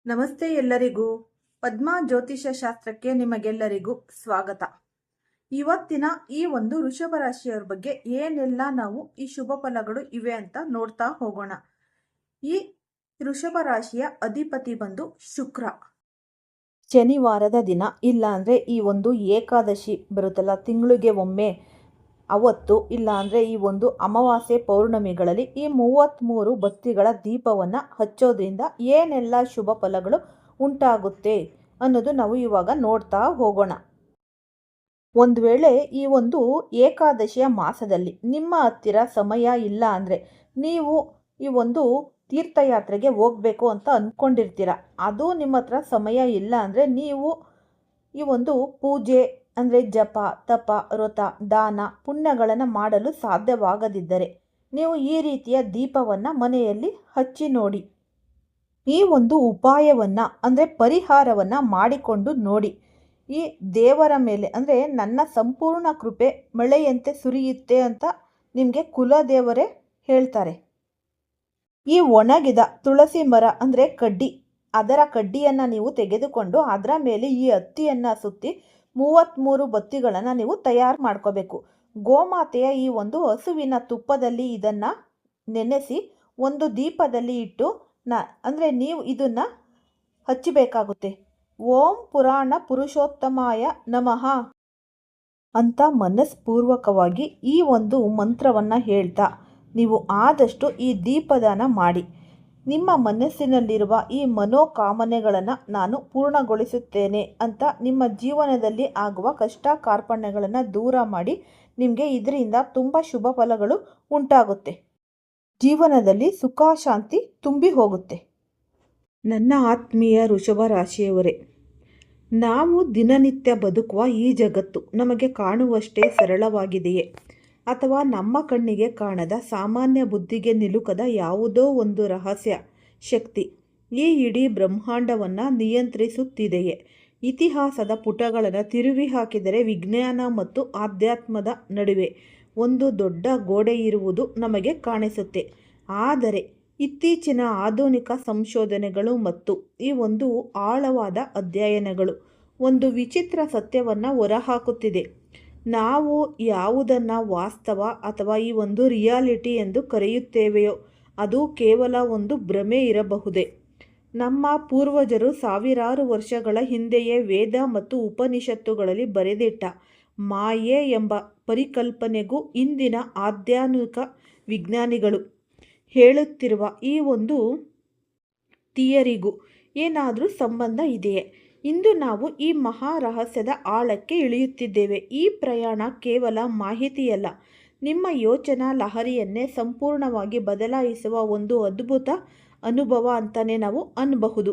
ನಮಸ್ತೆ ಎಲ್ಲರಿಗೂ. ಪದ್ಮಾ ಜ್ಯೋತಿಷ್ಯ ಶಾಸ್ತ್ರಕ್ಕೆ ನಿಮಗೆಲ್ಲರಿಗೂ ಸ್ವಾಗತ. ಇವತ್ತಿನ ಈ ಒಂದು ವೃಷಭ ರಾಶಿಯವರ ಬಗ್ಗೆ ಏನೆಲ್ಲ ನಾವು ಈ ಶುಭ ಫಲಗಳು ಇವೆ ಅಂತ ನೋಡ್ತಾ ಹೋಗೋಣ. ಈ ವೃಷಭ ರಾಶಿಯ ಅಧಿಪತಿ ಬಂದು ಶುಕ್ರ. ಶನಿವಾರದ ದಿನ ಇಲ್ಲ ಅಂದರೆ ಈ ಒಂದು ಏಕಾದಶಿ ಬರುತ್ತಲ್ಲ, ತಿಂಗಳಿಗೆ ಒಮ್ಮೆ, ಅವತ್ತು ಇಲ್ಲ ಅಂದರೆ ಈ ಒಂದು ಅಮಾವಾಸ್ಯೆ ಪೌರ್ಣಮಿಗಳಲ್ಲಿ ಈ 33 ಬತ್ತಿಗಳ ದೀಪವನ್ನು ಹಚ್ಚೋದ್ರಿಂದ ಏನೆಲ್ಲ ಶುಭ ಫಲಗಳು ಉಂಟಾಗುತ್ತೆ ಅನ್ನೋದು ನಾವು ಇವಾಗ ನೋಡ್ತಾ ಹೋಗೋಣ. ಒಂದು ವೇಳೆ ಈ ಒಂದು ಏಕಾದಶಿಯ ಮಾಸದಲ್ಲಿ ನಿಮ್ಮ ಹತ್ತಿರ ಸಮಯ ಇಲ್ಲ ಅಂದರೆ ನೀವು ಈ ಒಂದು ತೀರ್ಥಯಾತ್ರೆಗೆ ಹೋಗಬೇಕು ಅಂತ ಅಂದ್ಕೊಂಡಿರ್ತೀರ, ಅದು ನಿಮ್ಮ ಹತ್ರ ಸಮಯ ಇಲ್ಲ ಅಂದರೆ ನೀವು ಈ ಒಂದು ಪೂಜೆ ಅಂದರೆ ಜಪ, ತಪ, ವ್ರತ, ದಾನ, ಪುಣ್ಯಗಳನ್ನು ಮಾಡಲು ಸಾಧ್ಯವಾಗದಿದ್ದರೆ ನೀವು ಈ ರೀತಿಯ ದೀಪವನ್ನು ಮನೆಯಲ್ಲಿ ಹಚ್ಚಿ ನೋಡಿ. ಈ ಒಂದು ಉಪಾಯವನ್ನು ಅಂದರೆ ಪರಿಹಾರವನ್ನು ಮಾಡಿಕೊಂಡು ನೋಡಿ. ಈ ದೇವರ ಮೇಲೆ ಅಂದರೆ ನನ್ನ ಸಂಪೂರ್ಣ ಕೃಪೆ ಮಳೆಯಂತೆ ಸುರಿಯುತ್ತೆ ಅಂತ ನಿಮಗೆ ಕುಲದೇವರೇ ಹೇಳ್ತಾರೆ. ಈ ಒಣಗಿದ ತುಳಸಿ ಮರ ಅಂದರೆ ಕಡ್ಡಿ, ಅದರ ಕಡ್ಡಿಯನ್ನು ನೀವು ತೆಗೆದುಕೊಂಡು ಅದರ ಮೇಲೆ ಈ ಹತ್ತಿಯನ್ನು ಸುತ್ತಿ 33 ಬತ್ತಿಗಳನ್ನು ನೀವು ತಯಾರು ಮಾಡ್ಕೋಬೇಕು. ಗೋಮಾತೆಯ ಈ ಒಂದು ಹಸುವಿನ ತುಪ್ಪದಲ್ಲಿ ಇದನ್ನು ನೆನೆಸಿ ಒಂದು ದೀಪದಲ್ಲಿ ಇಟ್ಟು ಅಂದರೆ ನೀವು ಇದನ್ನು ಹಚ್ಚಬೇಕಾಗುತ್ತೆ. ಓಂ ಪುರಾಣ ಪುರುಷೋತ್ತಮಾಯ ನಮಃ ಅಂತ ಮನಸ್ಪೂರ್ವಕವಾಗಿ ಈ ಒಂದು ಮಂತ್ರವನ್ನು ಹೇಳ್ತಾ ನೀವು ಆದಷ್ಟು ಈ ದೀಪದಾನ ಮಾಡಿ. ನಿಮ್ಮ ಮನಸ್ಸಿನಲ್ಲಿರುವ ಈ ಮನೋಕಾಮನೆಗಳನ್ನು ನಾನು ಪೂರ್ಣಗೊಳಿಸುತ್ತೇನೆ ಅಂತ ನಿಮ್ಮ ಜೀವನದಲ್ಲಿ ಆಗುವ ಕಷ್ಟ ಕಾರ್ಪಣ್ಯಗಳನ್ನು ದೂರ ಮಾಡಿ ನಿಮಗೆ ಇದರಿಂದ ತುಂಬ ಶುಭ ಫಲಗಳು ಉಂಟಾಗುತ್ತೆ. ಜೀವನದಲ್ಲಿ ಸುಖ ಶಾಂತಿ ತುಂಬಿ ಹೋಗುತ್ತೆ. ನನ್ನ ಆತ್ಮೀಯ ವೃಷಭ ರಾಶಿಯವರೇ, ನಾವು ದಿನನಿತ್ಯ ಬದುಕುವ ಈ ಜಗತ್ತು ನಮಗೆ ಕಾಣುವಷ್ಟೇ ಸರಳವಾಗಿದೆಯೇ, ಅಥವಾ ನಮ್ಮ ಕಣ್ಣಿಗೆ ಕಾಣದ ಸಾಮಾನ್ಯ ಬುದ್ಧಿಗೆ ನಿಲುಕದ ಯಾವುದೋ ಒಂದು ರಹಸ್ಯ ಶಕ್ತಿ ಈ ಇಡೀ ಬ್ರಹ್ಮಾಂಡವನ್ನು ನಿಯಂತ್ರಿಸುತ್ತಿದೆಯೇ? ಇತಿಹಾಸದ ಪುಟಗಳನ್ನು ತಿರುವಿ ಹಾಕಿದರೆ ವಿಜ್ಞಾನ ಮತ್ತು ಆಧ್ಯಾತ್ಮದ ನಡುವೆ ಒಂದು ದೊಡ್ಡ ಗೋಡೆ ಇರುವುದು ನಮಗೆ ಕಾಣಿಸುತ್ತೆ. ಆದರೆ ಇತ್ತೀಚಿನ ಆಧುನಿಕ ಸಂಶೋಧನೆಗಳು ಮತ್ತು ಈ ಒಂದು ಆಳವಾದ ಅಧ್ಯಯನಗಳು ಒಂದು ವಿಚಿತ್ರ ಸತ್ಯವನ್ನು ಹೊರಹಾಕುತ್ತಿದೆ. ನಾವು ಯಾವುದನ್ನು ವಾಸ್ತವ ಅಥವಾ ಈ ಒಂದು ರಿಯಾಲಿಟಿ ಎಂದು ಕರೆಯುತ್ತೇವೆಯೋ ಅದು ಕೇವಲ ಒಂದು ಭ್ರಮೆ ಇರಬಹುದೇ. ನಮ್ಮ ಪೂರ್ವಜರು ಸಾವಿರಾರು ವರ್ಷಗಳ ಹಿಂದೆಯೇ ವೇದ ಮತ್ತು ಉಪನಿಷತ್ತುಗಳಲ್ಲಿ ಬರೆದಿಟ್ಟ ಮಾಯೆ ಎಂಬ ಪರಿಕಲ್ಪನೆಗೂ ಇಂದಿನ ಆಧ್ಯಾತ್ಮಿಕ ವಿಜ್ಞಾನಿಗಳು ಹೇಳುತ್ತಿರುವ ಈ ಒಂದು ಥಿಯರಿಗೂ ಏನಾದರೂ ಸಂಬಂಧ ಇದೆಯೇ? ಇಂದು ನಾವು ಈ ಮಹಾ ರಹಸ್ಯದ ಆಳಕ್ಕೆ ಇಳಿಯುತ್ತಿದ್ದೇವೆ. ಈ ಪ್ರಯಾಣ ಕೇವಲ ಮಾಹಿತಿಯಲ್ಲ, ನಿಮ್ಮ ಯೋಚನಾ ಲಹರಿಯನ್ನೇ ಸಂಪೂರ್ಣವಾಗಿ ಬದಲಾಯಿಸುವ ಒಂದು ಅದ್ಭುತ ಅನುಭವ ಅಂತಲೇ ನಾವು ಅನ್ನಬಹುದು.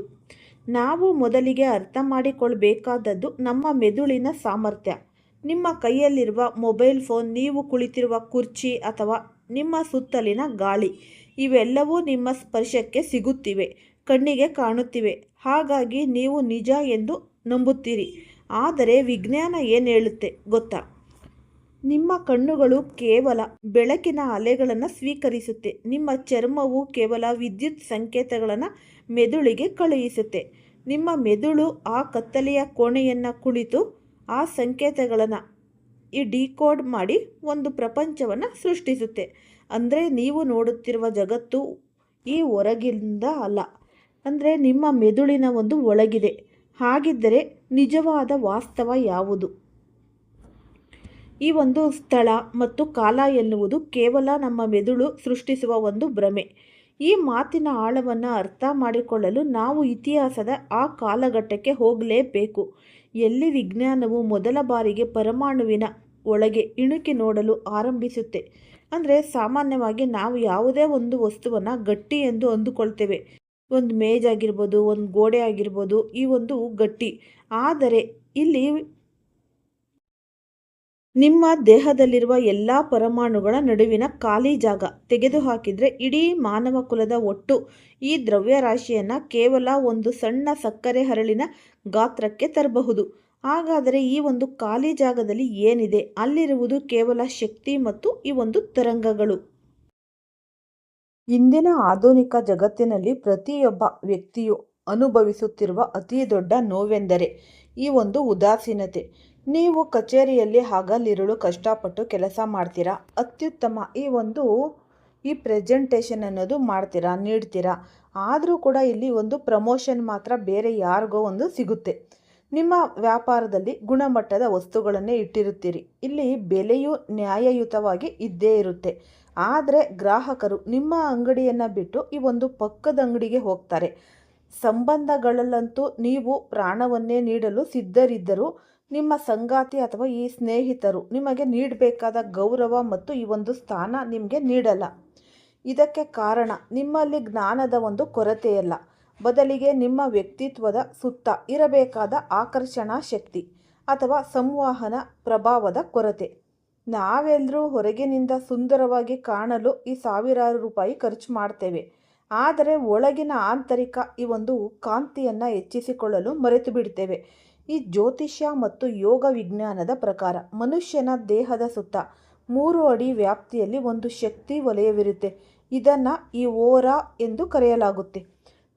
ನಾವು ಮೊದಲಿಗೆ ಅರ್ಥ ಮಾಡಿಕೊಳ್ಬೇಕಾದದ್ದು ನಮ್ಮ ಮೆದುಳಿನ ಸಾಮರ್ಥ್ಯ. ನಿಮ್ಮ ಕೈಯಲ್ಲಿರುವ ಮೊಬೈಲ್ ಫೋನ್, ನೀವು ಕುಳಿತಿರುವ ಕುರ್ಚಿ ಅಥವಾ ನಿಮ್ಮ ಸುತ್ತಲಿನ ಗಾಳಿ ಇವೆಲ್ಲವೂ ನಿಮ್ಮ ಸ್ಪರ್ಶಕ್ಕೆ ಸಿಗುತ್ತಿವೆ, ಕಣ್ಣಿಗೆ ಕಾಣುತ್ತಿವೆ. ಹಾಗಾಗಿ ನೀವು ನಿಜ ಎಂದು ನಂಬುತ್ತೀರಿ. ಆದರೆ ವಿಜ್ಞಾನ ಏನು ಹೇಳುತ್ತೆ ಗೊತ್ತಾ? ನಿಮ್ಮ ಕಣ್ಣುಗಳು ಕೇವಲ ಬೆಳಕಿನ ಅಲೆಗಳನ್ನು ಸ್ವೀಕರಿಸುತ್ತೆ. ನಿಮ್ಮ ಚರ್ಮವು ಕೇವಲ ವಿದ್ಯುತ್ ಸಂಕೇತಗಳನ್ನು ಮೆದುಳಿಗೆ ಕಳುಹಿಸುತ್ತೆ. ನಿಮ್ಮ ಮೆದುಳು ಆ ಕತ್ತಲೆಯ ಕೋಣೆಯನ್ನು ಕುಳಿತು ಆ ಸಂಕೇತಗಳನ್ನು ಡಿಕೋಡ್ ಮಾಡಿ ಒಂದು ಪ್ರಪಂಚವನ್ನು ಸೃಷ್ಟಿಸುತ್ತೆ. ಅಂದರೆ ನೀವು ನೋಡುತ್ತಿರುವ ಜಗತ್ತು ಈ ಹೊರಗಿಂದ ಅಲ್ಲ, ಅಂದರೆ ನಿಮ್ಮ ಮೆದುಳಿನ ಒಂದು ಒಳಗಿದೆ. ಹಾಗಿದ್ದರೆ ನಿಜವಾದ ವಾಸ್ತವ ಯಾವುದು? ಈ ಒಂದು ಸ್ಥಳ ಮತ್ತು ಕಾಲ ಎನ್ನುವುದು ಕೇವಲ ನಮ್ಮ ಮೆದುಳು ಸೃಷ್ಟಿಸುವ ಒಂದು ಭ್ರಮೆ. ಈ ಮಾತಿನ ಆಳವನ್ನು ಅರ್ಥ ಮಾಡಿಕೊಳ್ಳಲು ನಾವು ಇತಿಹಾಸದ ಆ ಕಾಲಘಟ್ಟಕ್ಕೆ ಹೋಗಲೇಬೇಕು, ಎಲ್ಲಿ ವಿಜ್ಞಾನವು ಮೊದಲ ಬಾರಿಗೆ ಪರಮಾಣುವಿನ ಒಳಗೆ ಇಣುಕಿ ನೋಡಲು ಆರಂಭಿಸುತ್ತೆ. ಅಂದರೆ ಸಾಮಾನ್ಯವಾಗಿ ನಾವು ಯಾವುದೇ ಒಂದು ವಸ್ತುವನ್ನು ಗಟ್ಟಿ ಎಂದು ಅಂದುಕೊಳ್ತೇವೆ. ಒಂದು ಮೇಜ್ ಆಗಿರ್ಬೋದು, ಒಂದು ಗೋಡೆ ಆಗಿರ್ಬೋದು, ಈ ಒಂದು ಗಟ್ಟಿ. ಆದರೆ ಇಲ್ಲಿ ನಿಮ್ಮ ದೇಹದಲ್ಲಿರುವ ಎಲ್ಲ ಪರಮಾಣುಗಳ ನಡುವಿನ ಖಾಲಿ ಜಾಗ ತೆಗೆದುಹಾಕಿದರೆ ಇಡೀ ಮಾನವ ಕುಲದ ಒಟ್ಟು ಈ ದ್ರವ್ಯರಾಶಿಯನ್ನು ಕೇವಲ ಒಂದು ಸಣ್ಣ ಸಕ್ಕರೆ ಹರಳಿನ ಗಾತ್ರಕ್ಕೆ ತರಬಹುದು. ಹಾಗಾದರೆ ಈ ಒಂದು ಖಾಲಿ ಜಾಗದಲ್ಲಿ ಏನಿದೆ? ಅಲ್ಲಿರುವುದು ಕೇವಲ ಶಕ್ತಿ ಮತ್ತು ಈ ಒಂದು ತರಂಗಗಳು. ಇಂದಿನ ಆಧುನಿಕ ಜಗತ್ತಿನಲ್ಲಿ ಪ್ರತಿಯೊಬ್ಬ ವ್ಯಕ್ತಿಯು ಅನುಭವಿಸುತ್ತಿರುವ ಅತಿ ದೊಡ್ಡ ನೋವೆಂದರೆ ಈ ಒಂದು ಉದಾಸೀನತೆ. ನೀವು ಕಚೇರಿಯಲ್ಲಿ ಹಗಲಿರುಳು ಕಷ್ಟಪಟ್ಟು ಕೆಲಸ ಮಾಡ್ತೀರಾ, ಅತ್ಯುತ್ತಮ ಈ ಪ್ರೆಸೆಂಟೇಷನ್ ಅನ್ನೋದು ಮಾಡ್ತೀರಾ, ನೀಡ್ತೀರಾ. ಆದರೂ ಕೂಡ ಇಲ್ಲಿ ಒಂದು ಪ್ರಮೋಷನ್ ಮಾತ್ರ ಬೇರೆ ಯಾರಿಗೋ ಒಂದು ಸಿಗುತ್ತೆ. ನಿಮ್ಮ ವ್ಯಾಪಾರದಲ್ಲಿ ಗುಣಮಟ್ಟದ ವಸ್ತುಗಳನ್ನೇ ಇಟ್ಟಿರುತ್ತೀರಿ. ಇಲ್ಲಿ ಬೆಲೆಯು ನ್ಯಾಯಯುತವಾಗಿ ಇದ್ದೇ ಇರುತ್ತೆ. ಆದರೆ ಗ್ರಾಹಕರು ನಿಮ್ಮ ಅಂಗಡಿಯನ್ನು ಬಿಟ್ಟು ಈ ಒಂದು ಪಕ್ಕದ ಅಂಗಡಿಗೆ ಹೋಗ್ತಾರೆ. ಸಂಬಂಧಗಳಲ್ಲಂತೂ ನೀವು ಪ್ರಾಣವನ್ನೇ ನೀಡಲು ಸಿದ್ಧರಿದ್ದರೂ ನಿಮ್ಮ ಸಂಗಾತಿ ಅಥವಾ ಈ ಸ್ನೇಹಿತರು ನಿಮಗೆ ನೀಡಬೇಕಾದ ಗೌರವ ಮತ್ತು ಈ ಒಂದು ಸ್ಥಾನ ನಿಮಗೆ ನೀಡಲ್ಲ. ಇದಕ್ಕೆ ಕಾರಣ ನಿಮ್ಮಲ್ಲಿ ಜ್ಞಾನದ ಒಂದು ಕೊರತೆಯಲ್ಲ, ಬದಲಿಗೆ ನಿಮ್ಮ ವ್ಯಕ್ತಿತ್ವದ ಸುತ್ತ ಇರಬೇಕಾದ ಆಕರ್ಷಣಾ ಶಕ್ತಿ ಅಥವಾ ಸಂವಹನ ಪ್ರಭಾವದ ಕೊರತೆ. ನಾವೆಲ್ಲರೂ ಹೊರಗಿನಿಂದ ಸುಂದರವಾಗಿ ಕಾಣಲು ಈ ಸಾವಿರಾರು ರೂಪಾಯಿ ಖರ್ಚು ಮಾಡ್ತೇವೆ, ಆದರೆ ಒಳಗಿನ ಆಂತರಿಕ ಈ ಒಂದು ಕಾಂತಿಯನ್ನು ಹೆಚ್ಚಿಸಿಕೊಳ್ಳಲು ಮರೆತು ಬಿಡ್ತೇವೆ. ಈ ಜ್ಯೋತಿಷ್ಯ ಮತ್ತು ಯೋಗ ವಿಜ್ಞಾನದ ಪ್ರಕಾರ ಮನುಷ್ಯನ ದೇಹದ ಸುತ್ತ 3 ಅಡಿ ವ್ಯಾಪ್ತಿಯಲ್ಲಿ ಒಂದು ಶಕ್ತಿ ವಲಯವಿರುತ್ತೆ. ಇದನ್ನು ಈ ಓರಾ ಎಂದು ಕರೆಯಲಾಗುತ್ತೆ.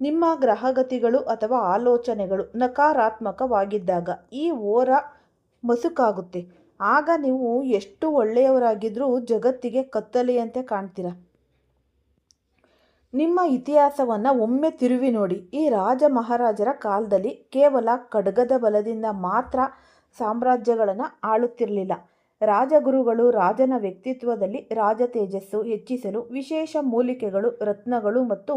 ನಿಮ್ಮ ಗ್ರಹಗತಿಗಳು ಅಥವಾ ಆಲೋಚನೆಗಳು ನಕಾರಾತ್ಮಕವಾಗಿದ್ದಾಗ ಈ ಓರಾ ಮಸುಕಾಗುತ್ತೆ. ಆಗ ನೀವು ಎಷ್ಟು ಒಳ್ಳೆಯವರಾಗಿದ್ರೂ ಜಗತ್ತಿಗೆ ಕತ್ತಲೆಯಂತೆ ಕಾಣ್ತೀರ. ನಿಮ್ಮ ಇತಿಹಾಸವನ್ನು ಒಮ್ಮೆ ತಿರುವಿ ನೋಡಿ. ಈ ರಾಜ ಮಹಾರಾಜರ ಕಾಲದಲ್ಲಿ ಕೇವಲ ಖಡ್ಗದ ಬಲದಿಂದ ಮಾತ್ರ ಸಾಮ್ರಾಜ್ಯಗಳನ್ನು ಆಳುತ್ತಿರಲಿಲ್ಲ. ರಾಜಗುರುಗಳು ರಾಜನ ವ್ಯಕ್ತಿತ್ವದಲ್ಲಿ ರಾಜ ತೇಜಸ್ಸು ಹೆಚ್ಚಿಸಲು ವಿಶೇಷ ಮೂಲಿಕೆಗಳು, ರತ್ನಗಳು ಮತ್ತು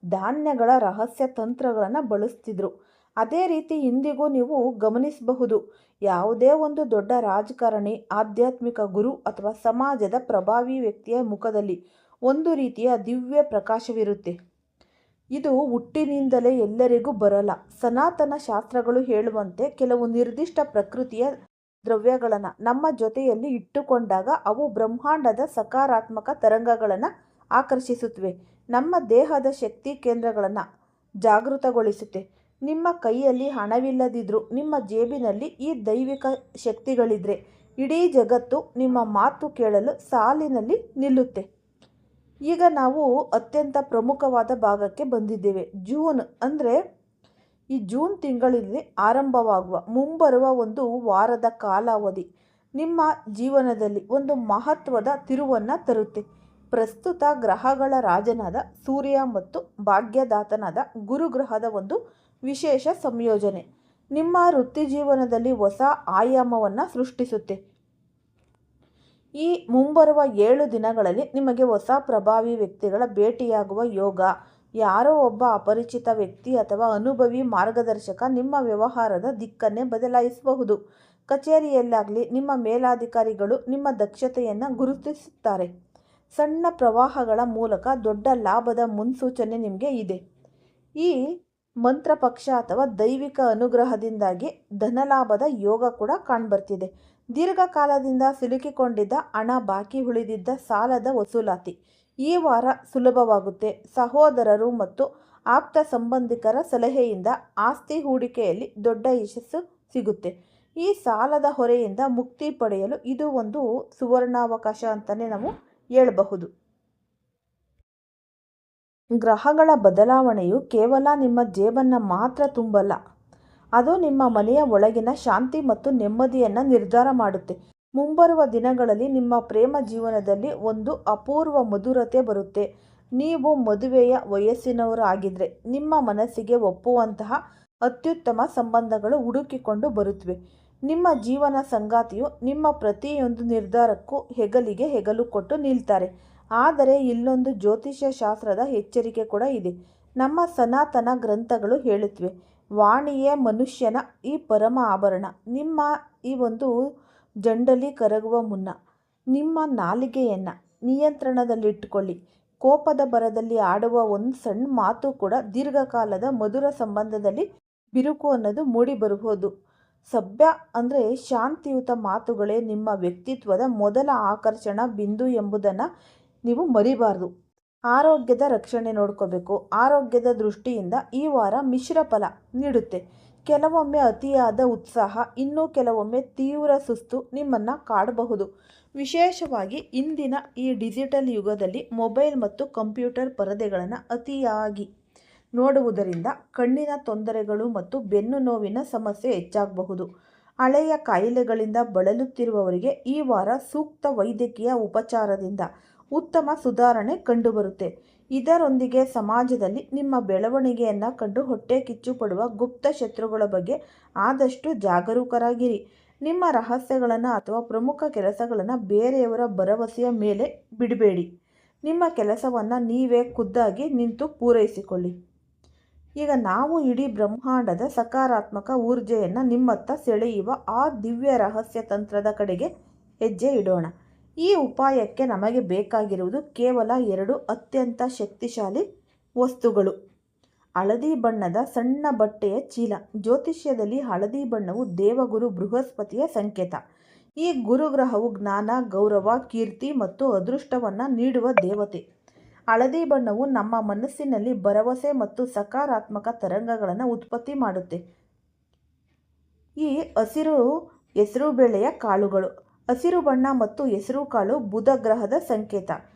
ಧಾನ್ಯಗಳ ರಹಸ್ಯ ತಂತ್ರಗಳನ್ನು ಬಳಸ್ತಿದ್ರು. ಅದೇ ರೀತಿ ಇಂದಿಗೂ ನೀವು ಗಮನಿಸಬಹುದು. ಯಾವುದೇ ಒಂದು ದೊಡ್ಡ ರಾಜಕಾರಣಿ, ಆಧ್ಯಾತ್ಮಿಕ ಗುರು ಅಥವಾ ಸಮಾಜದ ಪ್ರಭಾವಿ ವ್ಯಕ್ತಿಯ ಮುಖದಲ್ಲಿ ಒಂದು ರೀತಿಯ ದಿವ್ಯ ಪ್ರಕಾಶವಿರುತ್ತೆ. ಇದು ಹುಟ್ಟಿನಿಂದಲೇ ಎಲ್ಲರಿಗೂ ಬರಲ್ಲ. ಸನಾತನ ಶಾಸ್ತ್ರಗಳು ಹೇಳುವಂತೆ ಕೆಲವು ನಿರ್ದಿಷ್ಟ ಪ್ರಕೃತಿಯ ದ್ರವ್ಯಗಳನ್ನು ನಮ್ಮ ಜೊತೆಯಲ್ಲಿ ಇಟ್ಟುಕೊಂಡಾಗ ಅವು ಬ್ರಹ್ಮಾಂಡದ ಸಕಾರಾತ್ಮಕ ತರಂಗಗಳನ್ನು ಆಕರ್ಷಿಸುತ್ತವೆ, ನಮ್ಮ ದೇಹದ ಶಕ್ತಿ ಕೇಂದ್ರಗಳನ್ನು ಜಾಗೃತಗೊಳಿಸುತ್ತೆ. ನಿಮ್ಮ ಕೈಯಲ್ಲಿ ಹಣವಿಲ್ಲದಿದ್ದರೂ ನಿಮ್ಮ ಜೇಬಿನಲ್ಲಿ ಈ ದೈವಿಕ ಶಕ್ತಿಗಳಿದ್ರೆ ಇಡೀ ಜಗತ್ತು ನಿಮ್ಮ ಮಾತು ಕೇಳಲು ಸಾಲಿನಲ್ಲಿ ನಿಲ್ಲುತ್ತೆ. ಈಗ ನಾವು ಅತ್ಯಂತ ಪ್ರಮುಖವಾದ ಭಾಗಕ್ಕೆ ಬಂದಿದ್ದೇವೆ. ಜೂನ್ ಅಂದರೆ ಈ ಜೂನ್ ತಿಂಗಳಲ್ಲಿ ಆರಂಭವಾಗುವ ಮುಂಬರುವ ಒಂದು ವಾರದ ಕಾಲಾವಧಿ ನಿಮ್ಮ ಜೀವನದಲ್ಲಿ ಒಂದು ಮಹತ್ವದ ತಿರುವನ್ನು ತರುತ್ತೆ. ಪ್ರಸ್ತುತ ಗ್ರಹಗಳ ರಾಜನಾದ ಸೂರ್ಯ ಮತ್ತು ಭಾಗ್ಯದಾತನಾದ ಗುರುಗ್ರಹದ ಒಂದು ವಿಶೇಷ ಸಂಯೋಜನೆ ನಿಮ್ಮ ವೃತ್ತಿ ಜೀವನದಲ್ಲಿ ಹೊಸ ಆಯಾಮವನ್ನು ಸೃಷ್ಟಿಸುತ್ತೆ. ಈ ಮುಂಬರುವ 7 ದಿನಗಳಲ್ಲಿ ನಿಮಗೆ ಹೊಸ ಪ್ರಭಾವಿ ವ್ಯಕ್ತಿಗಳ ಭೇಟಿಯಾಗುವ ಯೋಗ. ಯಾರೋ ಒಬ್ಬ ಅಪರಿಚಿತ ವ್ಯಕ್ತಿ ಅಥವಾ ಅನುಭವಿ ಮಾರ್ಗದರ್ಶಕ ನಿಮ್ಮ ವ್ಯವಹಾರದ ದಿಕ್ಕನ್ನೇ ಬದಲಾಯಿಸಬಹುದು. ಕಚೇರಿಯಲ್ಲಾಗಲಿ ನಿಮ್ಮ ಮೇಲಾಧಿಕಾರಿಗಳು ನಿಮ್ಮ ದಕ್ಷತೆಯನ್ನು ಗುರುತಿಸುತ್ತಾರೆ. ಸಣ್ಣ ಪ್ರವಾಹಗಳ ಮೂಲಕ ದೊಡ್ಡ ಲಾಭದ ಮುನ್ಸೂಚನೆ ನಿಮಗೆ ಇದೆ. ಈ ಮಂತ್ರಪಕ್ಷ ಅಥವಾ ದೈವಿಕ ಅನುಗ್ರಹದಿಂದಾಗಿ ಧನಲಾಭದ ಯೋಗ ಕೂಡ ಕಾಣ್ಬರ್ತಿದೆ. ದೀರ್ಘಕಾಲದಿಂದ ಸಿಲುಕಿಕೊಂಡಿದ್ದ ಹಣ, ಬಾಕಿ ಉಳಿದಿದ್ದ ಸಾಲದ ವಸೂಲಾತಿ ಈ ವಾರ ಸುಲಭವಾಗುತ್ತೆ. ಸಹೋದರರು ಮತ್ತು ಆಪ್ತ ಸಂಬಂಧಿಕರ ಸಲಹೆಯಿಂದ ಆಸ್ತಿ ಹೂಡಿಕೆಯಲ್ಲಿ ದೊಡ್ಡ ಯಶಸ್ಸು ಸಿಗುತ್ತೆ. ಈ ಸಾಲದ ಹೊರೆಯಿಂದ ಮುಕ್ತಿ ಪಡೆಯಲು ಇದು ಒಂದು ಸುವರ್ಣಾವಕಾಶ ಅಂತಲೇ ನಾವು ಹೇಳಬಹುದು. ಗ್ರಹಗಳ ಬದಲಾವಣೆಯು ಕೇವಲ ನಿಮ್ಮ ಜೇಬನ್ನು ಮಾತ್ರ ತುಂಬಲ್ಲ, ಅದು ನಿಮ್ಮ ಮನೆಯ ಒಳಗಿನ ಶಾಂತಿ ಮತ್ತು ನೆಮ್ಮದಿಯನ್ನು ನಿರ್ಧಾರ ಮಾಡುತ್ತೆ. ಮುಂಬರುವ ದಿನಗಳಲ್ಲಿ ನಿಮ್ಮ ಪ್ರೇಮ ಜೀವನದಲ್ಲಿ ಒಂದು ಅಪೂರ್ವ ಮಧುರತೆ ಬರುತ್ತೆ. ನೀವು ಮದುವೆಯ ವಯಸ್ಸಿನವರು ಆಗಿದ್ದರೆ ನಿಮ್ಮ ಮನಸ್ಸಿಗೆ ಒಪ್ಪುವಂತಹ ಅತ್ಯುತ್ತಮ ಸಂಬಂಧಗಳು ಹುಡುಕಿಕೊಂಡು ಬರುತ್ತವೆ. ನಿಮ್ಮ ಜೀವನ ಸಂಗಾತಿಯು ನಿಮ್ಮ ಪ್ರತಿಯೊಂದು ನಿರ್ಧಾರಕ್ಕೂ ಹೆಗಲಿಗೆ ಹೆಗಲು ಕೊಟ್ಟು ನಿಲ್ತಾರೆ. ಆದರೆ ಇಲ್ಲೊಂದು ಜ್ಯೋತಿಷ್ಯ ಶಾಸ್ತ್ರದ ಎಚ್ಚರಿಕೆ ಕೂಡ ಇದೆ. ನಮ್ಮ ಸನಾತನ ಗ್ರಂಥಗಳು ಹೇಳುತ್ತವೆ, ವಾಣಿಯೇ ಮನುಷ್ಯನ ಈ ಪರಮ ಆಭರಣ. ನಿಮ್ಮ ಈ ಒಂದು ಜಂಡಲಿ ಕರಗುವ ಮುನ್ನ ನಿಮ್ಮ ನಾಲಿಗೆಯನ್ನು ನಿಯಂತ್ರಣದಲ್ಲಿಟ್ಟುಕೊಳ್ಳಿ. ಕೋಪದ ಭರದಲ್ಲಿ ಆಡುವ ಒಂದು ಸಣ್ಣ ಮಾತು ಕೂಡ ದೀರ್ಘಕಾಲದ ಮಧುರ ಸಂಬಂಧದಲ್ಲಿ ಬಿರುಕು ಅನ್ನೋದು ಮೂಡಿ ಬರಬಹುದು. ಸಭ್ಯ ಅಂದರೆ ಶಾಂತಿಯುತ ಮಾತುಗಳೇ ನಿಮ್ಮ ವ್ಯಕ್ತಿತ್ವದ ಮೊದಲ ಆಕರ್ಷಣಾ ಬಿಂದು ಎಂಬುದನ್ನು ನೀವು ಮರಿಬಾರ್ದು. ಆರೋಗ್ಯದ ರಕ್ಷಣೆ ನೋಡ್ಕೋಬೇಕು. ಆರೋಗ್ಯದ ದೃಷ್ಟಿಯಿಂದ ಈ ವಾರ ಮಿಶ್ರ ಫಲ ನೀಡುತ್ತೆ. ಕೆಲವೊಮ್ಮೆ ಅತಿಯಾದ ಉತ್ಸಾಹ, ಇನ್ನೂ ಕೆಲವೊಮ್ಮೆ ತೀವ್ರ ಸುಸ್ತು ನಿಮ್ಮನ್ನು ಕಾಡಬಹುದು. ವಿಶೇಷವಾಗಿ ಇಂದಿನ ಈ ಡಿಜಿಟಲ್ ಯುಗದಲ್ಲಿ ಮೊಬೈಲ್ ಮತ್ತು ಕಂಪ್ಯೂಟರ್ ಪರದೆಗಳನ್ನು ಅತಿಯಾಗಿ ನೋಡುವುದರಿಂದ ಕಣ್ಣಿನ ತೊಂದರೆಗಳು ಮತ್ತು ಬೆನ್ನು ನೋವಿನ ಸಮಸ್ಯೆ ಹೆಚ್ಚಾಗಬಹುದು. ಹಳೆಯ ಕಾಯಿಲೆಗಳಿಂದ ಬಳಲುತ್ತಿರುವವರಿಗೆ ಈ ವಾರ ಸೂಕ್ತ ವೈದ್ಯಕೀಯ ಉಪಚಾರದಿಂದ ಉತ್ತಮ ಸುಧಾರಣೆ ಕಂಡುಬರುತ್ತೆ. ಇದರೊಂದಿಗೆ ಸಮಾಜದಲ್ಲಿ ನಿಮ್ಮ ಬೆಳವಣಿಗೆಯನ್ನು ಕಂಡು ಹೊಟ್ಟೆ ಕಿಚ್ಚು ಪಡುವ ಗುಪ್ತ ಶತ್ರುಗಳ ಬಗ್ಗೆ ಆದಷ್ಟು ಜಾಗರೂಕರಾಗಿರಿ. ನಿಮ್ಮ ರಹಸ್ಯಗಳನ್ನು ಅಥವಾ ಪ್ರಮುಖ ಕೆಲಸಗಳನ್ನು ಬೇರೆಯವರ ಭರವಸೆಯ ಮೇಲೆ ಬಿಡಬೇಡಿ. ನಿಮ್ಮ ಕೆಲಸವನ್ನು ನೀವೇ ಖುದ್ದಾಗಿ ನಿಂತು ಪೂರೈಸಿಕೊಳ್ಳಿ. ಈಗ ನಾವು ಇಡೀ ಬ್ರಹ್ಮಾಂಡದ ಸಕಾರಾತ್ಮಕ ಊರ್ಜೆಯನ್ನು ನಿಮ್ಮತ್ತ ಸೆಳೆಯುವ ಆ ದಿವ್ಯ ರಹಸ್ಯ ತಂತ್ರದ ಕಡೆಗೆ ಹೆಜ್ಜೆ ಇಡೋಣ. ಈ ಉಪಾಯಕ್ಕೆ ನಮಗೆ ಬೇಕಾಗಿರುವುದು ಕೇವಲ 2 ಅತ್ಯಂತ ಶಕ್ತಿಶಾಲಿ ವಸ್ತುಗಳು. ಹಳದಿ ಬಣ್ಣದ ಸಣ್ಣ ಬಟ್ಟೆಯ ಚೀಲ. ಜ್ಯೋತಿಷ್ಯದಲ್ಲಿ ಹಳದಿ ಬಣ್ಣವು ದೇವಗುರು ಬೃಹಸ್ಪತಿಯ ಸಂಕೇತ. ಈ ಗುರುಗ್ರಹವು ಜ್ಞಾನ, ಗೌರವ, ಕೀರ್ತಿ ಮತ್ತು ಅದೃಷ್ಟವನ್ನು ನೀಡುವ ದೇವತೆ. ಹಳದಿ ಬಣ್ಣವು ನಮ್ಮ ಮನಸ್ಸಿನಲ್ಲಿ ಭರವಸೆ ಮತ್ತು ಸಕಾರಾತ್ಮಕ ತರಂಗಗಳನ್ನು ಉತ್ಪತ್ತಿ ಮಾಡುತ್ತೆ. ಈ ಹಸಿರು ಹೆಸರುಬೇಳೆಯ ಕಾಳುಗಳು. ಹಸಿರು ಬಣ್ಣ ಮತ್ತು ಹೆಸರು ಕಾಳು ಬುಧ ಗ್ರಹದ ಸಂಕೇತ.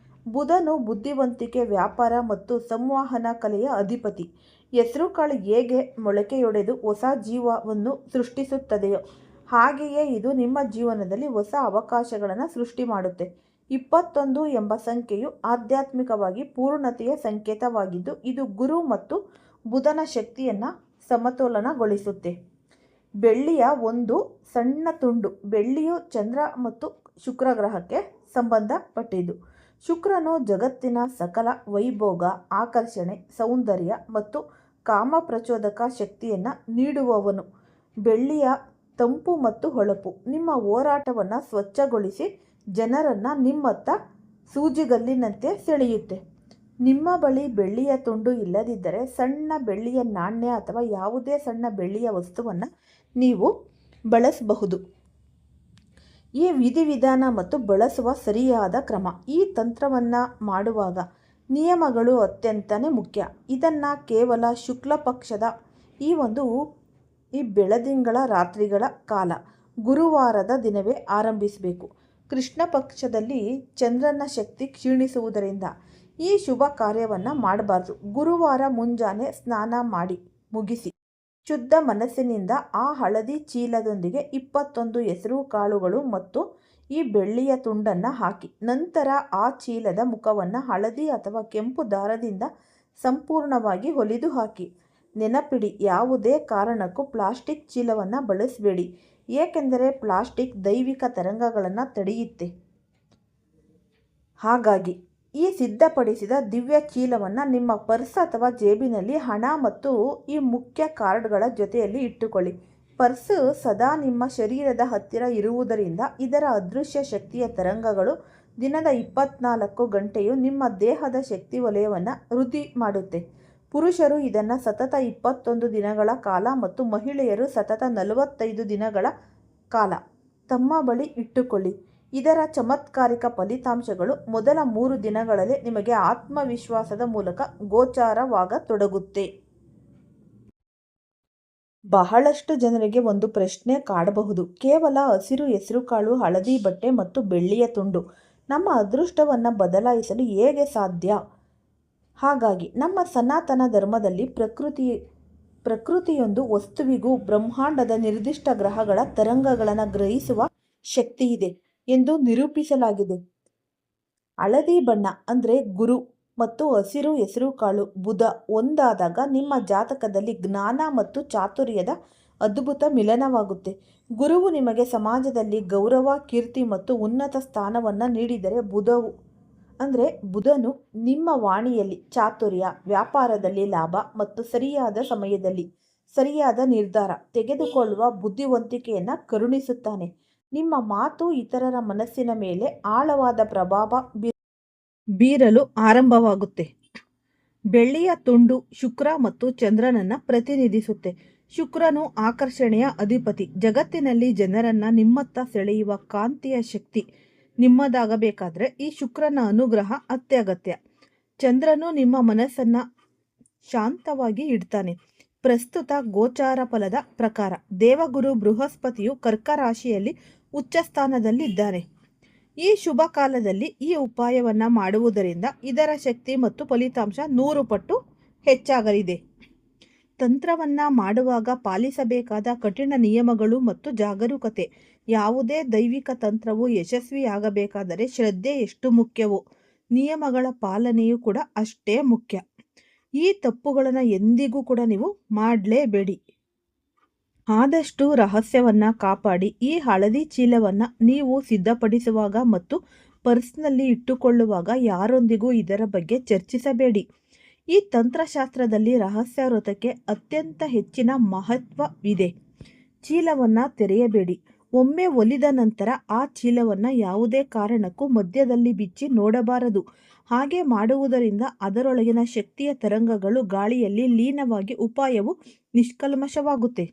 ಬುಧನು ಬುದ್ಧಿವಂತಿಕೆ, ವ್ಯಾಪಾರ ಮತ್ತು ಸಂವಹನ ಕಲೆಯ ಅಧಿಪತಿ. ಹೆಸರು ಕಾಳು ಹೇಗೆ ಮೊಳಕೆಯೊಡೆದು ಹೊಸ ಜೀವವನ್ನು ಸೃಷ್ಟಿಸುತ್ತದೆಯೋ ಹಾಗೆಯೇ ಇದು ನಿಮ್ಮ ಜೀವನದಲ್ಲಿ ಹೊಸ ಅವಕಾಶಗಳನ್ನು ಸೃಷ್ಟಿ ಮಾಡುತ್ತೆ. 21 ಎಂಬ ಸಂಖ್ಯೆಯು ಆಧ್ಯಾತ್ಮಿಕವಾಗಿ ಪೂರ್ಣತೆಯ ಸಂಕೇತವಾಗಿದ್ದು ಇದು ಗುರು ಮತ್ತು ಬುಧನ ಶಕ್ತಿಯನ್ನು ಸಮತೋಲನಗೊಳಿಸುತ್ತೆ. ಬೆಳ್ಳಿಯ ಒಂದು ಸಣ್ಣ ತುಂಡು. ಬೆಳ್ಳಿಯು ಚಂದ್ರ ಮತ್ತು ಶುಕ್ರ ಗ್ರಹಕ್ಕೆ ಸಂಬಂಧಪಟ್ಟಿದ್ದು. ಶುಕ್ರನು ಜಗತ್ತಿನ ಸಕಲ ವೈಭೋಗ, ಆಕರ್ಷಣೆ, ಸೌಂದರ್ಯ ಮತ್ತು ಕಾಮ ಪ್ರಚೋದಕ ಶಕ್ತಿಯನ್ನು ನೀಡುವವನು. ಬೆಳ್ಳಿಯ ತಂಪು ಮತ್ತು ಹೊಳಪು ನಿಮ್ಮ ಹೋರಾಟವನ್ನು ಸ್ವಚ್ಛಗೊಳಿಸಿ ಜನರನ್ನು ನಿಮ್ಮತ್ತ ಸೂಜಿಗಲ್ಲಿನಂತೆ ಸೆಳೆಯುತ್ತೆ. ನಿಮ್ಮ ಬಳಿ ಬೆಳ್ಳಿಯ ತುಂಡು ಇಲ್ಲದಿದ್ದರೆ ಸಣ್ಣ ಬೆಳ್ಳಿಯ ನಾಣ್ಯ ಅಥವಾ ಯಾವುದೇ ಸಣ್ಣ ಬೆಳ್ಳಿಯ ವಸ್ತುವನ್ನು ನೀವು ಬಳಸಬಹುದು. ಈ ವಿಧಿವಿಧಾನ ಮತ್ತು ಬಳಸುವ ಸರಿಯಾದ ಕ್ರಮ. ಈ ತಂತ್ರವನ್ನು ಮಾಡುವಾಗ ನಿಯಮಗಳು ಅತ್ಯಂತ ಮುಖ್ಯ. ಇದನ್ನು ಕೇವಲ ಶುಕ್ಲ ಪಕ್ಷದ ಈ ಬೆಳದಿಂಗಳ ರಾತ್ರಿಗಳ ಕಾಲ ಗುರುವಾರದ ದಿನವೇ ಆರಂಭಿಸಬೇಕು. ಕೃಷ್ಣ ಪಕ್ಷದಲ್ಲಿ ಚಂದ್ರನ ಶಕ್ತಿ ಕ್ಷೀಣಿಸುವುದರಿಂದ ಈ ಶುಭ ಕಾರ್ಯವನ್ನು ಮಾಡಬಾರ್ದು. ಗುರುವಾರ ಮುಂಜಾನೆ ಸ್ನಾನ ಮಾಡಿ ಮುಗಿಸಿ ಶುದ್ಧ ಮನಸ್ಸಿನಿಂದ ಆ ಹಳದಿ ಚೀಲದೊಂದಿಗೆ 21 ಹೆಸರು ಕಾಳುಗಳು ಮತ್ತು ಈ ಬೆಳ್ಳಿಯ ತುಂಡನ್ನು ಹಾಕಿ ನಂತರ ಆ ಚೀಲದ ಮುಖವನ್ನು ಹಳದಿ ಅಥವಾ ಕೆಂಪು ದಾರದಿಂದ ಸಂಪೂರ್ಣವಾಗಿ ಹೊಲಿದು ಹಾಕಿ. ನೆನಪಿಡಿ, ಯಾವುದೇ ಕಾರಣಕ್ಕೂ ಪ್ಲಾಸ್ಟಿಕ್ ಚೀಲವನ್ನು ಬಳಸಬೇಡಿ, ಏಕೆಂದರೆ ಪ್ಲಾಸ್ಟಿಕ್ ದೈವಿಕ ತರಂಗಗಳನ್ನು ತಡೆಯುತ್ತೆ. ಹಾಗಾಗಿ ಈ ಸಿದ್ಧಪಡಿಸಿದ ದಿವ್ಯ ಚೀಲವನ್ನು ನಿಮ್ಮ ಪರ್ಸ್ ಅಥವಾ ಜೇಬಿನಲ್ಲಿ ಹಣ ಮತ್ತು ಈ ಮುಖ್ಯ ಕಾರ್ಡ್ಗಳ ಜೊತೆಯಲ್ಲಿ ಇಟ್ಟುಕೊಳ್ಳಿ. ಪರ್ಸ್ ಸದಾ ನಿಮ್ಮ ಶರೀರದ ಹತ್ತಿರ ಇರುವುದರಿಂದ ಇದರ ಅದೃಶ್ಯ ಶಕ್ತಿಯ ತರಂಗಗಳು ದಿನದ 24 ಗಂಟೆಯು ನಿಮ್ಮ ದೇಹದ ಶಕ್ತಿ ವಲಯವನ್ನು ವೃದ್ಧಿ ಮಾಡುತ್ತೆ. ಪುರುಷರು ಇದನ್ನು ಸತತ 21 ದಿನಗಳ ಕಾಲ ಮತ್ತು ಮಹಿಳೆಯರು ಸತತ 45 ದಿನಗಳ ಕಾಲ ತಮ್ಮ ಬಳಿ ಇಟ್ಟುಕೊಳ್ಳಿ. ಇದರ ಚಮತ್ಕಾರಿಕ ಫಲಿತಾಂಶಗಳು ಮೊದಲ 3 ದಿನಗಳಲ್ಲಿ ನಿಮಗೆ ಆತ್ಮವಿಶ್ವಾಸದ ಮೂಲಕ ಗೋಚಾರವಾಗತೊಡಗುತ್ತೆ. ಬಹಳಷ್ಟು ಜನರಿಗೆ ಒಂದು ಪ್ರಶ್ನೆ ಕಾಡಬಹುದು. ಕೇವಲ ಹಸಿರು ಹೆಸರುಕಾಳು, ಹಳದಿ ಬಟ್ಟೆ ಮತ್ತು ಬೆಳ್ಳಿಯ ತುಂಡು ನಮ್ಮ ಅದೃಷ್ಟವನ್ನು ಬದಲಾಯಿಸಲು ಹೇಗೆ ಸಾಧ್ಯ? ಹಾಗಾಗಿ ನಮ್ಮ ಸನಾತನ ಧರ್ಮದಲ್ಲಿ ಪ್ರಕೃತಿಯೊಂದು ವಸ್ತುವಿಗೂ ಬ್ರಹ್ಮಾಂಡದ ನಿರ್ದಿಷ್ಟ ಗ್ರಹಗಳ ತರಂಗಗಳನ್ನು ಗ್ರಹಿಸುವ ಶಕ್ತಿ ಇದೆ ಎಂದು ನಿರೂಪಿಸಲಾಗಿದೆ. ಹಳದಿ ಬಣ್ಣ ಅಂದರೆ ಗುರು ಮತ್ತು ಹಸಿರು ಹೆಸರುಕಾಳು ಬುಧ ಒಂದಾದಾಗ ನಿಮ್ಮ ಜಾತಕದಲ್ಲಿ ಜ್ಞಾನ ಮತ್ತು ಚಾತುರ್ಯದ ಅದ್ಭುತ ಮಿಲನವಾಗುತ್ತೆ. ಗುರುವು ನಿಮಗೆ ಸಮಾಜದಲ್ಲಿ ಗೌರವ, ಕೀರ್ತಿ ಮತ್ತು ಉನ್ನತ ಸ್ಥಾನವನ್ನು ನೀಡಿದರೆ ಬುಧನು ನಿಮ್ಮ ವಾಣಿಯಲ್ಲಿ ಚಾತುರ್ಯ, ವ್ಯಾಪಾರದಲ್ಲಿ ಲಾಭ ಮತ್ತು ಸರಿಯಾದ ಸಮಯದಲ್ಲಿ ಸರಿಯಾದ ನಿರ್ಧಾರ ತೆಗೆದುಕೊಳ್ಳುವ ಬುದ್ಧಿವಂತಿಕೆಯನ್ನು ಕರುಣಿಸುತ್ತಾನೆ. ನಿಮ್ಮ ಮಾತು ಇತರರ ಮನಸ್ಸಿನ ಮೇಲೆ ಆಳವಾದ ಪ್ರಭಾವ ಬೀರಲು ಆರಂಭವಾಗುತ್ತೆ. ಬೆಳ್ಳಿಯ ತುಂಡು ಶುಕ್ರ ಮತ್ತು ಚಂದ್ರನನ್ನು ಪ್ರತಿನಿಧಿಸುತ್ತೆ. ಶುಕ್ರನು ಆಕರ್ಷಣೆಯ ಅಧಿಪತಿ. ಜಗತ್ತಿನಲ್ಲಿ ಜನರನ್ನು ನಿಮ್ಮತ್ತ ಸೆಳೆಯುವ ಕಾಂತಿಯ ಶಕ್ತಿ ನಿಮ್ಮದಾಗಬೇಕಾದ್ರೆ ಈ ಶುಕ್ರನ ಅನುಗ್ರಹ ಅತ್ಯಗತ್ಯ. ಚಂದ್ರನು ನಿಮ್ಮ ಮನಸ್ಸನ್ನು ಶಾಂತವಾಗಿ ಇಡ್ತಾನೆ. ಪ್ರಸ್ತುತ ಗೋಚಾರ ಫಲದ ಪ್ರಕಾರ ದೇವಗುರು ಬೃಹಸ್ಪತಿಯು ಕರ್ಕ ರಾಶಿಯಲ್ಲಿ ಉಚ್ಚ ಸ್ಥಾನದಲ್ಲಿದ್ದಾನೆ. ಈ ಶುಭ ಕಾಲದಲ್ಲಿ ಈ ಉಪಾಯವನ್ನು ಮಾಡುವುದರಿಂದ ಇದರ ಶಕ್ತಿ ಮತ್ತು ಫಲಿತಾಂಶ 100 ಪಟ್ಟು ಹೆಚ್ಚಾಗಲಿದೆ. ತಂತ್ರವನ್ನು ಮಾಡುವಾಗ ಪಾಲಿಸಬೇಕಾದ ಕಠಿಣ ನಿಯಮಗಳು ಮತ್ತು ಜಾಗರೂಕತೆ. ಯಾವುದೇ ದೈವಿಕ ತಂತ್ರವು ಯಶಸ್ವಿಯಾಗಬೇಕಾದರೆ ಶ್ರದ್ಧೆ ಎಷ್ಟು ಮುಖ್ಯವೋ ನಿಯಮಗಳ ಪಾಲನೆಯೂ ಕೂಡ ಅಷ್ಟೇ ಮುಖ್ಯ. ಈ ತಪ್ಪುಗಳನ್ನು ಎಂದಿಗೂ ಕೂಡ ನೀವು ಮಾಡಲೇಬೇಡಿ. ಆದಷ್ಟು ರಹಸ್ಯವನ್ನು ಕಾಪಾಡಿ. ಈ ಹಳದಿ ಚೀಲವನ್ನು ನೀವು ಸಿದ್ಧಪಡಿಸುವಾಗ ಮತ್ತು ಪರ್ಸ್ನಲ್ಲಿ ಇಟ್ಟುಕೊಳ್ಳುವಾಗ ಯಾರೊಂದಿಗೂ ಇದರ ಬಗ್ಗೆ ಚರ್ಚಿಸಬೇಡಿ. ಈ ತಂತ್ರಶಾಸ್ತ್ರದಲ್ಲಿ ರಹಸ್ಯ ವ್ರತಕ್ಕೆ ಅತ್ಯಂತ ಹೆಚ್ಚಿನ ಮಹತ್ವವಿದೆ. ಚೀಲವನ್ನು ತೆರೆಯಬೇಡಿ. ಒಮ್ಮೆ ಒಲಿದ ನಂತರ ಆ ಚೀಲವನ್ನು ಯಾವುದೇ ಕಾರಣಕ್ಕೂ ಮಧ್ಯದಲ್ಲಿ ಬಿಚ್ಚಿ ನೋಡಬಾರದು. ಹಾಗೆ ಮಾಡುವುದರಿಂದ ಅದರೊಳಗಿನ ಶಕ್ತಿಯ ತರಂಗಗಳು ಗಾಳಿಯಲ್ಲಿ ಲೀನವಾಗಿ ಉಪಾಯವು ನಿಷ್ಕಲ್ಮಶವಾಗುತ್ತೆ.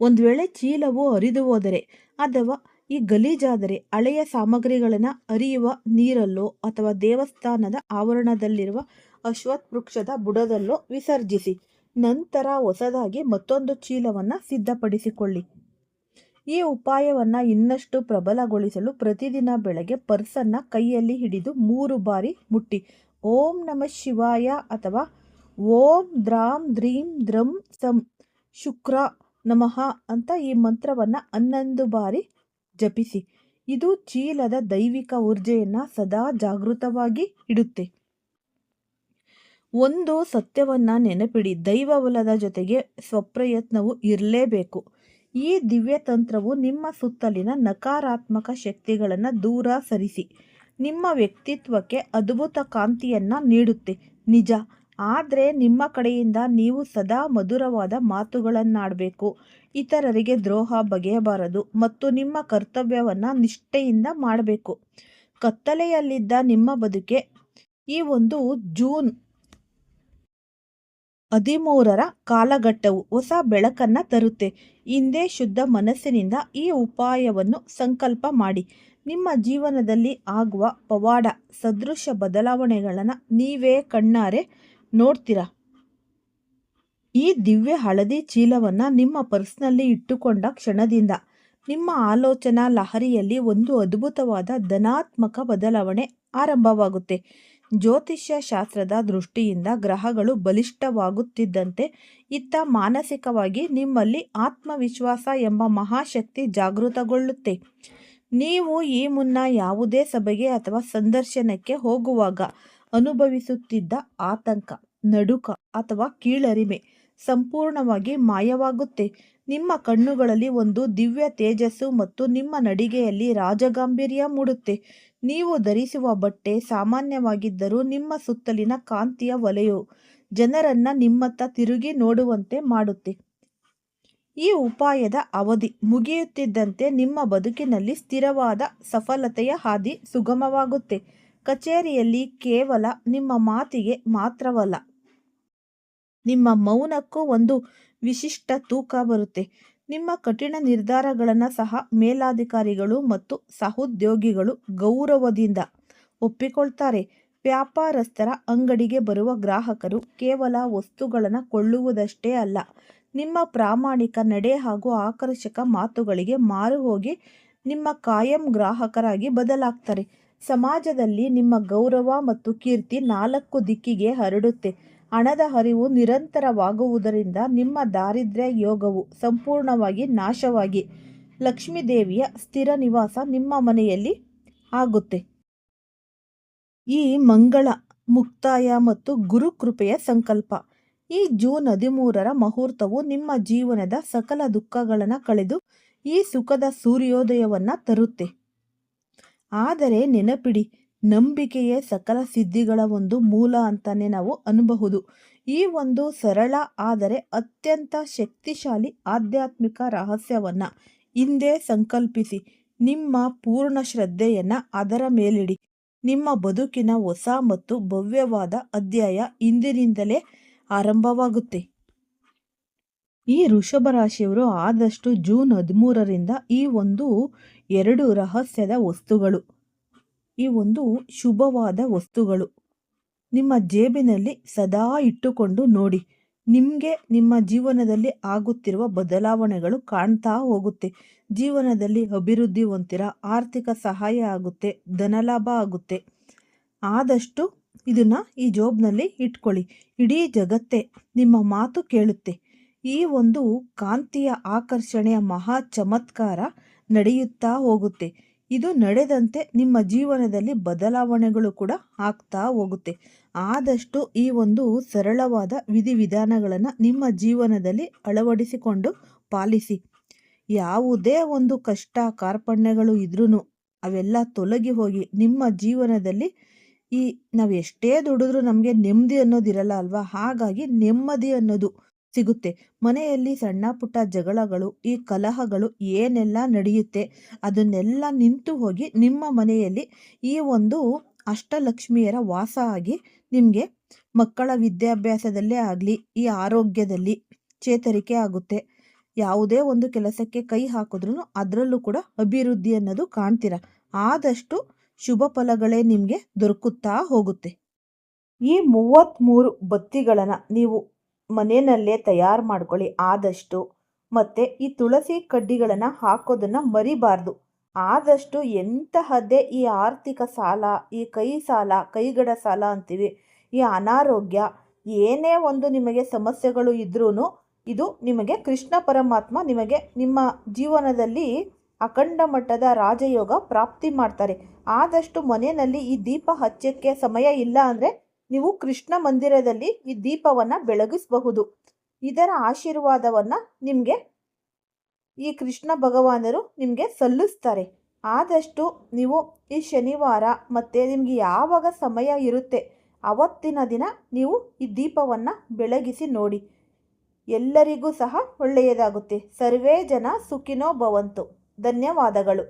ಒಂದು ವೇಳೆ ಚೀಲವು ಹರಿದು ಹೋದರೆ ಅಥವಾ ಈ ಗಲೀಜಾದರೆ ಹಳೆಯ ಸಾಮಗ್ರಿಗಳನ್ನು ಹರಿಯುವ ನೀರಲ್ಲೋ ಅಥವಾ ದೇವಸ್ಥಾನದ ಆವರಣದಲ್ಲಿರುವ ಅಶ್ವತ್ಥ ವೃಕ್ಷದ ಬುಡದಲ್ಲೋ ವಿಸರ್ಜಿಸಿ. ನಂತರ ಹೊಸದಾಗಿ ಮತ್ತೊಂದು ಚೀಲವನ್ನು ಸಿದ್ಧಪಡಿಸಿಕೊಳ್ಳಿ. ಈ ಉಪಾಯವನ್ನು ಇನ್ನಷ್ಟು ಪ್ರಬಲಗೊಳಿಸಲು ಪ್ರತಿದಿನ ಬೆಳಗ್ಗೆ ಪರ್ಸನ್ನು ಕೈಯಲ್ಲಿ ಹಿಡಿದು 3 ಬಾರಿ ಮುಟ್ಟಿ ಓಂ ನಮಃ ಶಿವಾಯ ಅಥವಾ ಓಂ ದ್ರಾಂ ದ್ರೀಂ ದ್ರಂ ಸಂ ಶುಕ್ರ ನಮಃ ಅಂತ ಈ ಮಂತ್ರವನ್ನು 11 ಬಾರಿ ಜಪಿಸಿ. ಇದು ಚೀಲದ ದೈವಿಕ ಊರ್ಜೆಯನ್ನು ಸದಾ ಜಾಗೃತವಾಗಿ ಇಡುತ್ತೆ. ಒಂದು ಸತ್ಯವನ್ನು ನೆನಪಿಡಿ, ದೈವಬಲದ ಜೊತೆಗೆ ಸ್ವಪ್ರಯತ್ನವೂ ಇರಲೇಬೇಕು. ಈ ದಿವ್ಯ ತಂತ್ರವು ನಿಮ್ಮ ಸುತ್ತಲಿನ ನಕಾರಾತ್ಮಕ ಶಕ್ತಿಗಳನ್ನು ದೂರ ಸರಿಸಿ ನಿಮ್ಮ ವ್ಯಕ್ತಿತ್ವಕ್ಕೆ ಅದ್ಭುತ ಕಾಂತಿಯನ್ನು ನೀಡುತ್ತೆ. ನಿಜ, ಆದರೆ ನಿಮ್ಮ ಕಡೆಯಿಂದ ನೀವು ಸದಾ ಮಧುರವಾದ ಮಾತುಗಳನ್ನಾಡಬೇಕು. ಇತರರಿಗೆ ದ್ರೋಹ ಬಗೆಯಬಾರದು ಮತ್ತು ನಿಮ್ಮ ಕರ್ತವ್ಯವನ್ನು ನಿಷ್ಠೆಯಿಂದ ಮಾಡಬೇಕು. ಕತ್ತಲೆಯಲ್ಲಿದ್ದ ನಿಮ್ಮ ಬದುಕೆ ಈ ಒಂದು ಜೂನ್ 13ರ ಕಾಲಘಟ್ಟವು ಹೊಸ ಬೆಳಕನ್ನು ತರುತ್ತೆ. ಹಿಂದೆ ಶುದ್ಧ ಮನಸ್ಸಿನಿಂದ ಈ ಉಪಾಯವನ್ನು ಸಂಕಲ್ಪ ಮಾಡಿ. ನಿಮ್ಮ ಜೀವನದಲ್ಲಿ ಆಗುವ ಪವಾಡ ಸದೃಶ ಬದಲಾವಣೆಗಳನ್ನು ನೀವೇ ಕಣ್ಣಾರೆ ನೋಡ್ತೀರಾ. ಈ ದಿವ್ಯ ಹಳದಿ ಚೀಲವನ್ನು ನಿಮ್ಮ ಪರ್ಸ್ನಲ್ಲಿ ಇಟ್ಟುಕೊಂಡ ಕ್ಷಣದಿಂದ ನಿಮ್ಮ ಆಲೋಚನಾ ಲಹರಿಯಲ್ಲಿ ಒಂದು ಅದ್ಭುತವಾದ ಧನಾತ್ಮಕ ಬದಲಾವಣೆ ಆರಂಭವಾಗುತ್ತೆ. ಜ್ಯೋತಿಷ್ಯ ಶಾಸ್ತ್ರದ ದೃಷ್ಟಿಯಿಂದ ಗ್ರಹಗಳು ಬಲಿಷ್ಠವಾಗುತ್ತಿದ್ದಂತೆ ಇತ್ತ ಮಾನಸಿಕವಾಗಿ ನಿಮ್ಮಲ್ಲಿ ಆತ್ಮವಿಶ್ವಾಸ ಎಂಬ ಮಹಾಶಕ್ತಿ ಜಾಗೃತಗೊಳ್ಳುತ್ತೆ. ನೀವು ಈ ಮುನ್ನ ಯಾವುದೇ ಸಭೆಗೆ ಅಥವಾ ಸಂದರ್ಶನಕ್ಕೆ ಹೋಗುವಾಗ ಅನುಭವಿಸುತ್ತಿದ್ದ ಆತಂಕ, ನಡುಕ ಅಥವಾ ಕೀಳರಿಮೆ ಸಂಪೂರ್ಣವಾಗಿ ಮಾಯವಾಗುತ್ತೆ. ನಿಮ್ಮ ಕಣ್ಣುಗಳಲ್ಲಿ ಒಂದು ದಿವ್ಯ ತೇಜಸ್ಸು ಮತ್ತು ನಿಮ್ಮ ನಡಿಗೆಯಲ್ಲಿ ರಾಜಗಾಂಭೀರ್ಯ ಮೂಡುತ್ತೆ. ನೀವು ಧರಿಸುವ ಬಟ್ಟೆ ಸಾಮಾನ್ಯವಾಗಿದ್ದರೂ ನಿಮ್ಮ ಸುತ್ತಲಿನ ಕಾಂತಿಯ ವಲಯವು ಜನರನ್ನು ನಿಮ್ಮತ್ತ ತಿರುಗಿ ನೋಡುವಂತೆ ಮಾಡುತ್ತೆ. ಈ ಉಪಾಯದ ಅವಧಿ ಮುಗಿಯುತ್ತಿದ್ದಂತೆ ನಿಮ್ಮ ಬದುಕಿನಲ್ಲಿ ಸ್ಥಿರವಾದ ಸಫಲತೆಯ ಹಾದಿ ಸುಗಮವಾಗುತ್ತೆ. ಕಚೇರಿಯಲ್ಲಿ ಕೇವಲ ನಿಮ್ಮ ಮಾತಿಗೆ ಮಾತ್ರವಲ್ಲ, ನಿಮ್ಮ ಮೌನಕ್ಕೂ ಒಂದು ವಿಶಿಷ್ಟ ತೂಕ ಬರುತ್ತೆ. ನಿಮ್ಮ ಕಠಿಣ ನಿರ್ಧಾರಗಳನ್ನು ಸಹ ಮೇಲಾಧಿಕಾರಿಗಳು ಮತ್ತು ಸಹೋದ್ಯೋಗಿಗಳು ಗೌರವದಿಂದ ಒಪ್ಪಿಕೊಳ್ತಾರೆ. ವ್ಯಾಪಾರಸ್ಥರ ಅಂಗಡಿಗೆ ಬರುವ ಗ್ರಾಹಕರು ಕೇವಲ ವಸ್ತುಗಳನ್ನು ಕೊಳ್ಳುವುದಷ್ಟೇ ಅಲ್ಲ, ನಿಮ್ಮ ಪ್ರಾಮಾಣಿಕ ನಡೆ ಹಾಗೂ ಆಕರ್ಷಕ ಮಾತುಗಳಿಗೆ ಮಾರು ಹೋಗಿ ನಿಮ್ಮ ಕಾಯಂ ಗ್ರಾಹಕರಾಗಿ ಬದಲಾಗ್ತಾರೆ. ಸಮಾಜದಲ್ಲಿ ನಿಮ್ಮ ಗೌರವ ಮತ್ತು ಕೀರ್ತಿ 4 ದಿಕ್ಕಿಗೆ ಹರಡುತ್ತೆ. ಹಣದ ಹರಿವು ನಿರಂತರವಾಗುವುದರಿಂದ ನಿಮ್ಮ ದಾರಿದ್ರ್ಯ ಯೋಗವು ಸಂಪೂರ್ಣವಾಗಿ ನಾಶವಾಗಿ ಲಕ್ಷ್ಮೀದೇವಿಯ ಸ್ಥಿರ ನಿವಾಸ ನಿಮ್ಮ ಮನೆಯಲ್ಲಿ ಆಗುತ್ತೆ. ಈ ಮಂಗಳ ಮುಕ್ತಾಯ ಮತ್ತು ಗುರುಕೃಪೆಯ ಸಂಕಲ್ಪ. ಈ ಜೂನ್ 13ರ ಮುಹೂರ್ತವು ನಿಮ್ಮ ಜೀವನದ ಸಕಲ ದುಃಖಗಳನ್ನು ಕಳೆದು ಈ ಸುಖದ ಸೂರ್ಯೋದಯವನ್ನು ತರುತ್ತೆ. ಆದರೆ ನೆನಪಿಡಿ, ನಂಬಿಕೆಯೇ ಸಕಲ ಸಿದ್ಧಿಗಳ ಒಂದು ಮೂಲ ಅಂತಾನೆ ನಾವು ಅನ್ನಬಹುದು. ಈ ಒಂದು ಸರಳ ಆದರೆ ಅತ್ಯಂತ ಶಕ್ತಿಶಾಲಿ ಆಧ್ಯಾತ್ಮಿಕ ರಹಸ್ಯವನ್ನು ಹಿಂದೆ ಸಂಕಲ್ಪಿಸಿ ನಿಮ್ಮ ಪೂರ್ಣ ಶ್ರದ್ಧೆಯನ್ನು ಅದರ ಮೇಲಿಡಿ. ನಿಮ್ಮ ಬದುಕಿನ ಹೊಸ ಮತ್ತು ಭವ್ಯವಾದ ಅಧ್ಯಾಯ ಇಂದಿನಿಂದಲೇ ಆರಂಭವಾಗುತ್ತೆ. ಈ ವೃಷಭ ರಾಶಿಯವರು ಆದಷ್ಟು ಜೂನ್ 13ರಿಂದ ಈ ಒಂದು 2 ರಹಸ್ಯದ ವಸ್ತುಗಳು, ಈ ಒಂದು ಶುಭವಾದ ವಸ್ತುಗಳು ನಿಮ್ಮ ಜೇಬಿನಲ್ಲಿ ಸದಾ ಇಟ್ಟುಕೊಂಡು ನೋಡಿ. ನಿಮಗೆ ನಿಮ್ಮ ಜೀವನದಲ್ಲಿ ಆಗುತ್ತಿರುವ ಬದಲಾವಣೆಗಳು ಕಾಣ್ತಾ ಹೋಗುತ್ತೆ. ಜೀವನದಲ್ಲಿ ಅಭಿವೃದ್ಧಿ ಹೊಂದಿರ, ಆರ್ಥಿಕ ಸಹಾಯ ಆಗುತ್ತೆ, ಧನಲಾಭ ಆಗುತ್ತೆ. ಆದಷ್ಟು ಇದನ್ನು ಈ ಜೋಬ್ನಲ್ಲಿ ಇಟ್ಕೊಳ್ಳಿ. ಇಡೀ ಜಗತ್ತೇ ನಿಮ್ಮ ಮಾತು ಕೇಳುತ್ತೆ. ಈ ಒಂದು ಕಾಂತಿಯ ಆಕರ್ಷಣೆಯ ಮಹಾ ಚಮತ್ಕಾರ ನಡೆಯುತ್ತಾ ಹೋಗುತ್ತೆ. ಇದು ನಡೆದಂತೆ ನಿಮ್ಮ ಜೀವನದಲ್ಲಿ ಬದಲಾವಣೆಗಳು ಕೂಡ ಆಗ್ತಾ ಹೋಗುತ್ತೆ. ಆದಷ್ಟು ಈ ಒಂದು ಸರಳವಾದ ವಿಧಿವಿಧಾನಗಳನ್ನು ನಿಮ್ಮ ಜೀವನದಲ್ಲಿ ಅಳವಡಿಸಿಕೊಂಡು ಪಾಲಿಸಿ. ಯಾವುದೇ ಒಂದು ಕಷ್ಟ ಕಾರ್ಪಣ್ಯಗಳು ಇದ್ರೂ ಅವೆಲ್ಲ ತೊಲಗಿ ಹೋಗಿ ನಿಮ್ಮ ಜೀವನದಲ್ಲಿ ನಾವು ಎಷ್ಟೇ ದುಡಿದ್ರೂ ನಮಗೆ ನೆಮ್ಮದಿ ಅನ್ನೋದಿರಲ್ಲ ಅಲ್ವಾ? ಹಾಗಾಗಿ ನೆಮ್ಮದಿ ಅನ್ನೋದು ಸಿಗುತ್ತೆ. ಮನೆಯಲ್ಲಿ ಸಣ್ಣ ಪುಟ್ಟ ಜಗಳಗಳು, ಈ ಕಲಹಗಳು ಏನೆಲ್ಲ ನಡೆಯುತ್ತೆ ಅದನ್ನೆಲ್ಲ ನಿಂತು ಹೋಗಿ ನಿಮ್ಮ ಮನೆಯಲ್ಲಿ ಈ ಒಂದು ಅಷ್ಟಲಕ್ಷ್ಮಿಯರ ವಾಸ ಆಗಿ ನಿಮಗೆ ಮಕ್ಕಳ ವಿದ್ಯಾಭ್ಯಾಸದಲ್ಲೇ ಆಗಲಿ, ಈ ಆರೋಗ್ಯದಲ್ಲಿ ಚೇತರಿಕೆ ಆಗುತ್ತೆ. ಯಾವುದೇ ಒಂದು ಕೆಲಸಕ್ಕೆ ಕೈ ಹಾಕಿದ್ರೂ ಅದರಲ್ಲೂ ಕೂಡ ಅಭಿವೃದ್ಧಿ ಅನ್ನೋದು ಕಾಣ್ತೀರ. ಆದಷ್ಟು ಶುಭ ಫಲಗಳೇ ನಿಮಗೆ ದೊರಕುತ್ತಾ ಹೋಗುತ್ತೆ. ಈ 33 ಬತ್ತಿಗಳನ್ನು ನೀವು ಮನೆಯಲ್ಲೇ ತಯಾರು ಮಾಡ್ಕೊಳ್ಳಿ ಆದಷ್ಟು. ಮತ್ತು ಈ ತುಳಸಿ ಕಡ್ಡಿಗಳನ್ನು ಹಾಕೋದನ್ನು ಮರಿಬಾರ್ದು. ಆದಷ್ಟು ಎಂತಹದ್ದೇ ಈ ಆರ್ಥಿಕ ಸಾಲ, ಈ ಕೈ ಸಾಲ, ಕೈಗಡ ಸಾಲ ಅಂತೀವಿ, ಈ ಅನಾರೋಗ್ಯ, ಏನೇ ಒಂದು ನಿಮಗೆ ಸಮಸ್ಯೆಗಳು ಇದ್ರೂ ಇದು ನಿಮಗೆ ಕೃಷ್ಣ ಪರಮಾತ್ಮ ನಿಮಗೆ ನಿಮ್ಮ ಜೀವನದಲ್ಲಿ ಅಖಂಡ ಮಟ್ಟದ ರಾಜಯೋಗ ಪ್ರಾಪ್ತಿ ಮಾಡ್ತಾರೆ. ಆದಷ್ಟು ಮನೆಯಲ್ಲಿ ಈ ದೀಪ ಹಚ್ಚಕ್ಕೆ ಸಮಯ ಇಲ್ಲ ಅಂದರೆ ನೀವು ಕೃಷ್ಣ ಮಂದಿರದಲ್ಲಿ ಈ ದೀಪವನ್ನು ಬೆಳಗಿಸಬಹುದು. ಇದರ ಆಶೀರ್ವಾದವನ್ನು ನಿಮಗೆ ಈ ಕೃಷ್ಣ ಭಗವಾನರು ನಿಮಗೆ ಸಲ್ಲಿಸ್ತಾರೆ. ಆದಷ್ಟು ನೀವು ಈ ಶನಿವಾರ ಮತ್ತು ನಿಮಗೆ ಯಾವಾಗ ಸಮಯ ಇರುತ್ತೆ ಅವತ್ತಿನ ದಿನ ನೀವು ಈ ದೀಪವನ್ನು ಬೆಳಗಿಸಿ ನೋಡಿ. ಎಲ್ಲರಿಗೂ ಸಹ ಒಳ್ಳೆಯದಾಗುತ್ತೆ. ಸರ್ವೇ ಜನ ಸುಖಿನೋ ಭವಂತು. ಧನ್ಯವಾದಗಳು.